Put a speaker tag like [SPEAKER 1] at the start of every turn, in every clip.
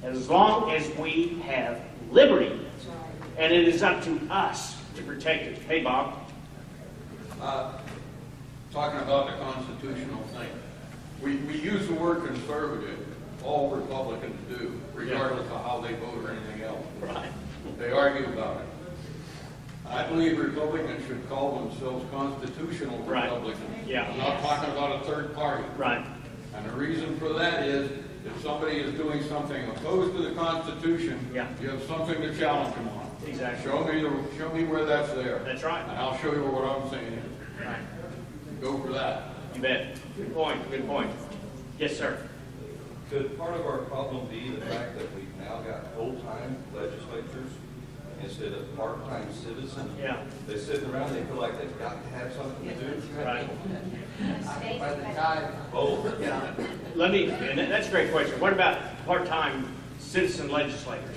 [SPEAKER 1] as long as we have liberty. And it is up to us to protect it. Hey, Bob.
[SPEAKER 2] Talking about the constitutional thing. We use the word conservative, all Republicans do, regardless of how they vote or anything else.
[SPEAKER 1] Right.
[SPEAKER 2] They argue about it. I believe Republicans should call themselves constitutional Republicans.
[SPEAKER 1] Yeah.
[SPEAKER 2] I'm not talking about a third party.
[SPEAKER 1] Right.
[SPEAKER 2] And the reason for that is, if somebody is doing something opposed to the Constitution,
[SPEAKER 1] yeah,
[SPEAKER 2] you have something to challenge them on.
[SPEAKER 1] Exactly.
[SPEAKER 2] Show me where that's there.
[SPEAKER 1] That's right.
[SPEAKER 2] And I'll show you what I'm saying is.
[SPEAKER 1] Right.
[SPEAKER 2] Go for that.
[SPEAKER 1] You bet. Good point. Good point. Yes, sir.
[SPEAKER 3] Could part of our problem be the fact that we've now got full-time legislatures instead of part-time citizens?
[SPEAKER 1] Yeah.
[SPEAKER 3] They sit around, they feel like they've got to have something to do.
[SPEAKER 1] Right.
[SPEAKER 3] By the time. Oh.
[SPEAKER 1] Yeah. And that's a great question. What about part-time citizen legislators?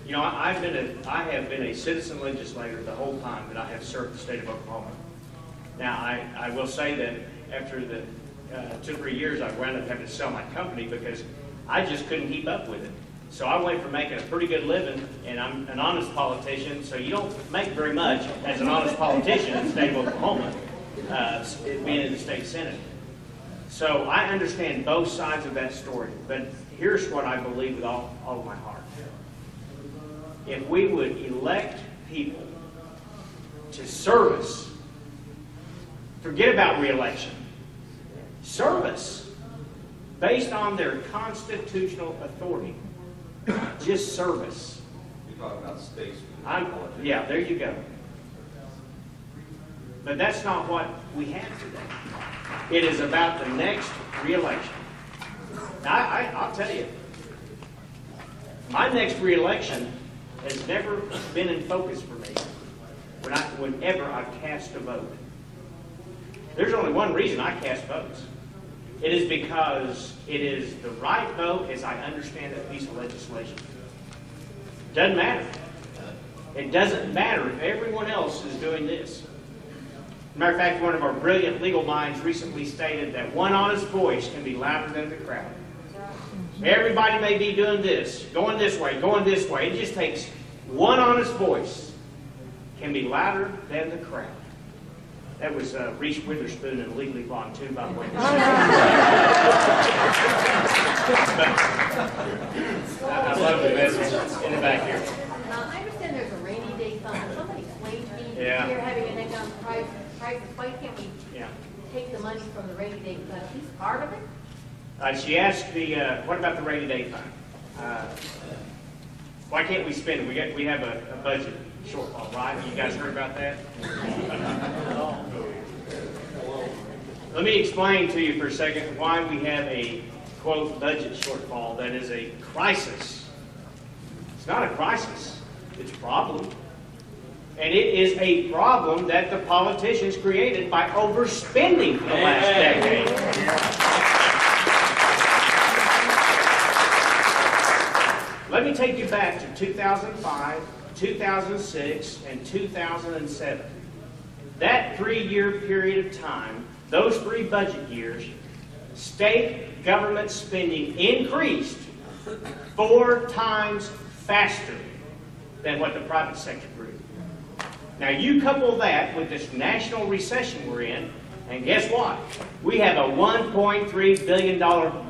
[SPEAKER 1] You know, I have been a citizen legislator the whole time that I have served the state of Oklahoma. Now, I will say that after the 2 or 3 years, I wound up having to sell my company because I just couldn't keep up with it. So I went from making a pretty good living, and I'm an honest politician, so you don't make very much as an honest politician in the state of Oklahoma, being in the state senate. So I understand both sides of that story, but here's what I believe with all of my heart. If we would elect people to service, forget about re-election, service based on their constitutional authority, just service.
[SPEAKER 3] You're talking about states.
[SPEAKER 1] Yeah, there you go. But that's not what we have today. It is about the next re-election. I'll tell you, my next re-election has never been in focus for me whenever I cast a vote. There's only one reason I cast votes. It is because it is the right vote as I understand that piece of legislation. Doesn't matter. It doesn't matter if everyone else is doing this. Matter of fact, one of our brilliant legal minds recently stated that one honest voice can be louder than the crowd. Everybody may be doing this, going this way, going this way. It just takes one honest voice can be louder than the crowd. That was Reese Witherspoon in Legally Blonde 2, by the way. I love the message in the back here.
[SPEAKER 4] I understand there's a rainy day fund. Somebody explained to me
[SPEAKER 1] Yeah.
[SPEAKER 4] You're having an economic crisis. Why can't we take the money from the rainy day fund? At least part of it?
[SPEAKER 1] She asked me, what about the rainy day fund? Why can't we spend it? We have a budget shortfall, right? You guys heard about that? Let me explain to you for a second why we have a, quote, budget shortfall that is a crisis. It's not a crisis. It's a problem. And it is a problem that the politicians created by overspending for the last decade. Let me take you back to 2005, 2006, and 2007. That 3-year period of time, those 3 budget years, state government spending increased 4 times faster than what the private sector grew. Now you couple that with this national recession we're in, and guess what? We have a $1.3 billion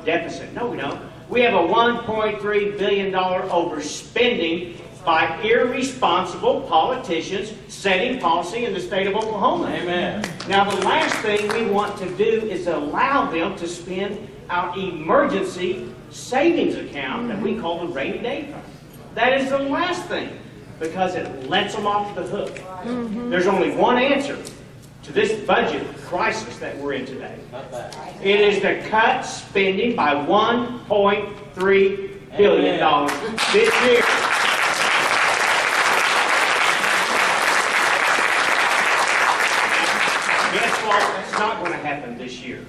[SPEAKER 1] deficit. No, we don't. We have a $1.3 billion overspending by irresponsible politicians setting policy in the state of Oklahoma.
[SPEAKER 5] Amen.
[SPEAKER 1] Now, the last thing we want to do is allow them to spend our emergency savings account that we call the rainy day fund. That is the last thing, because it lets them off the hook. There's only one answer to this budget crisis that we're in today. It is to cut spending by $1.3 billion this year. Guess what? That's not going to happen this year.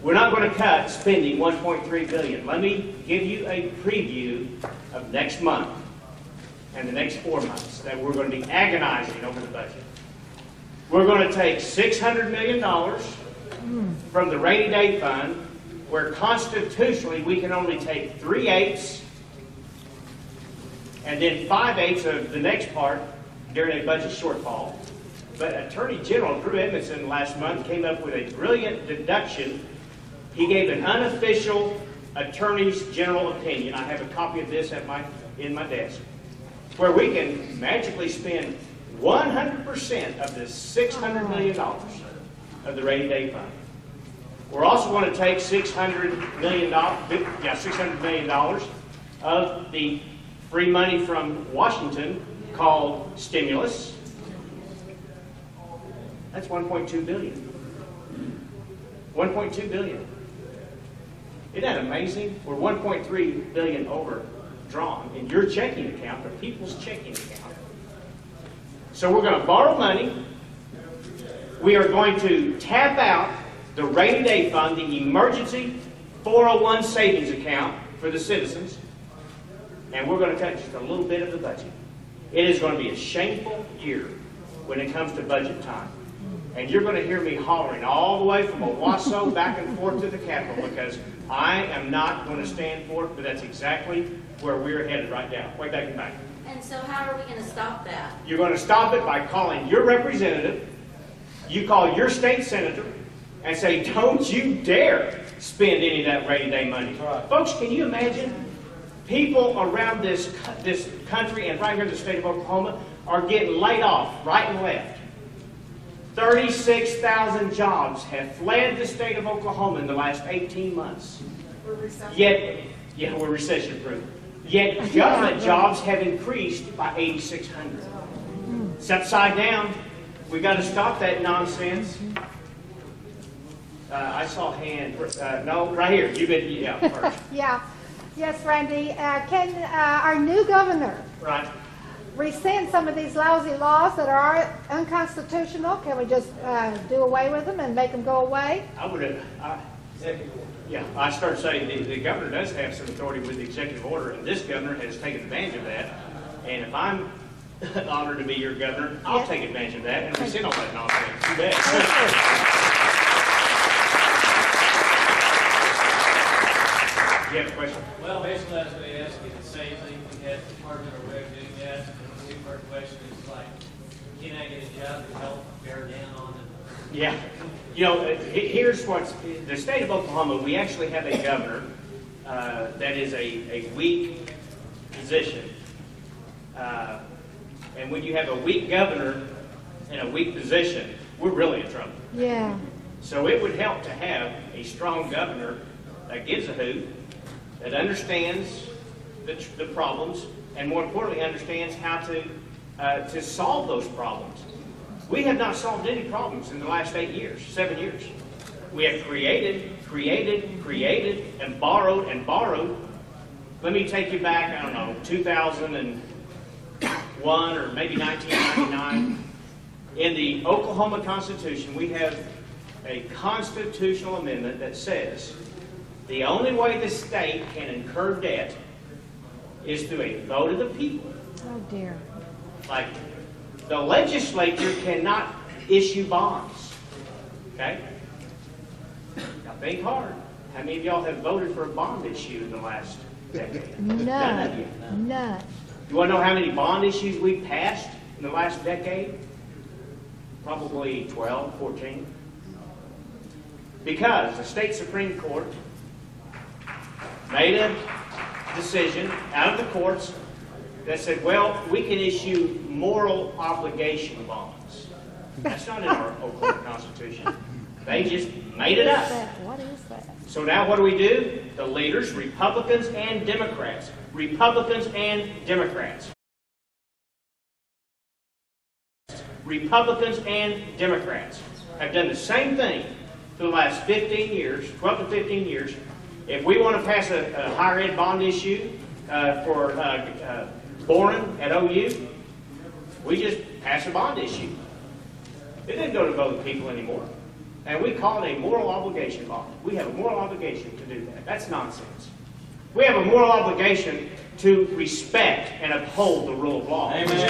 [SPEAKER 1] We're not going to cut spending $1.3 billion. Let me give you a preview of next month and the next 4 months that we're going to be agonizing over the budget. We're going to take $600 million from the rainy day fund where constitutionally we can only take 3/8 and then 5/8 of the next part during a budget shortfall. But Attorney General Drew Edmondson last month came up with a brilliant deduction. He gave an unofficial Attorney's General opinion. I have a copy of this in my desk, where we can magically spend 100% of the $600 million of the rainy day fund. We're also going to take $600 million of the free money from Washington called stimulus. That's $1.2 billion. $1.2 billion. Isn't that amazing? We're $1.3 billion overdrawn in your checking account, or people's checking account. So we're going to borrow money. We are going to tap out the rainy day fund, the emergency 401 savings account for the citizens, and we're going to cut just a little bit of the budget. It is going to be a shameful year when it comes to budget time. And you're going to hear me hollering all the way from Owasso back and forth to the Capitol, because I am not going to stand for it, but that's exactly where we're headed right now. Way back and back.
[SPEAKER 5] And so how are we going to stop that?
[SPEAKER 1] You're going to stop it by calling your representative. You call your state senator and say, don't you dare spend any of that rainy day money. Right. Folks, can you imagine? People around this country and right here in the state of Oklahoma are getting laid off right and left. 36,000 jobs have fled the state of Oklahoma in the last 18 months. Yet, yeah, we're recession-proof. Yet government jobs have increased by 8,600. It's upside down. We've got to stop that nonsense. I saw a hand. No, right here. You've been, yeah, first.
[SPEAKER 6] Yeah. Yes, Randy. Can our new governor rescind some of these lousy laws that are unconstitutional? Can we just do away with them and make them go away?
[SPEAKER 1] I would. Yeah, I started saying the governor does have some authority with the executive order, and this governor has taken advantage of that. And if I'm honored to be your governor, I'll take advantage of that and rescind all that nonsense. You bet. You have a question?
[SPEAKER 7] Well, basically, I was going to ask you the same thing. We had the Department of Revenue doing that. The two-part question is like, can I get a job to help bear down on it?
[SPEAKER 1] Yeah. You know, here's what's the state of Oklahoma. We actually have a governor that is a weak position. And when you have a weak governor in a weak position, we're really in trouble.
[SPEAKER 6] Yeah.
[SPEAKER 1] So it would help to have a strong governor that gives a hoot, that understands the problems, and more importantly, understands how to solve those problems. We have not solved any problems in the last 7 years. We have created, and borrowed. Let me take you back, I don't know, 2001 or maybe 1999. In the Oklahoma Constitution, we have a constitutional amendment that says the only way the state can incur debt is through a vote of the people.
[SPEAKER 6] Oh, dear.
[SPEAKER 1] Like, the legislature cannot issue bonds. Okay? Now think hard. How many of y'all have voted for a bond issue in the last decade? None of you.
[SPEAKER 6] None.
[SPEAKER 1] You want to know how many bond issues we passed in the last decade? Probably 12, 14. Because the state Supreme Court made a decision out of the courts that said, well, we can issue moral obligation bonds. That's not in our Oklahoma Constitution. They just made it up.
[SPEAKER 6] What is that?
[SPEAKER 1] So now what do? The leaders, Republicans and Democrats. Republicans and Democrats. Republicans and Democrats have done the same thing for the last 15 years, 12 to 15 years. If we want to pass a higher ed bond issue for Boren at OU, we just pass a bond issue. It didn't go to vote of people anymore. And we call it a moral obligation bond. We have a moral obligation to do that. That's nonsense. We have a moral obligation to respect and uphold the rule of law.
[SPEAKER 7] Amen.